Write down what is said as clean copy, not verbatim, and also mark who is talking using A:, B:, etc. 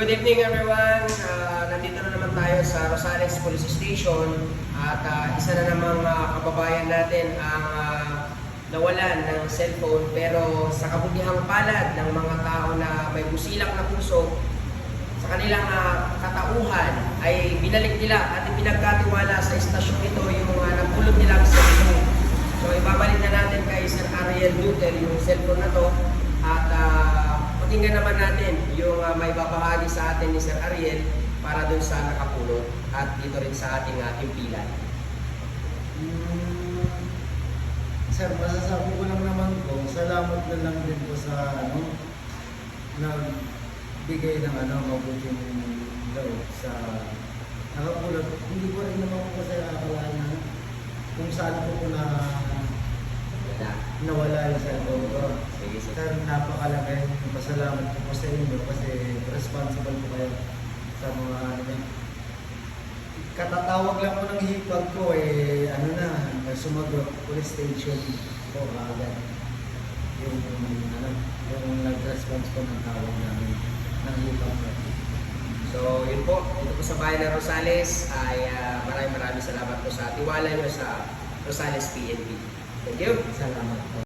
A: Good evening everyone. Nandito na naman tayo sa Rosales Police Station at isa na namang kababayan natin ang nawalan ng cellphone, pero sa kabutihang palad ng mga tao na may busilak na puso, sa kanilang katauhan ay binalik nila at ipinagkatiwala sa istasyon ito yung napulot nilang cellphone. So ibabalik na natin kay Sir Ariel Duter yung cellphone na to at pakinggan naman natin yung may babahagi sa atin ni Sir Ariel para dun sa nakapulot at dito rin sa ating pimpilan.
B: Sir, masasabi ko lang naman po, salamat na lang din po sa nagbigay ng mabuting loob sa nakapulot. Hindi ko rin naman po sa akalain na kung saan po nawala yung cellphone ko. Sir, napakalaki. Pasalamat po sa inyo kasi responsible po kayo sa mga katatawag lang po ng hipag ko sumagot police station po agad yung nag-response po ng tawag namin ng hipag ko.
A: So yun po, dito po sa bayan ng Rosales ay maraming salamat po sa tiwala nyo sa Rosales PNP. Thank you.
B: Salamat po.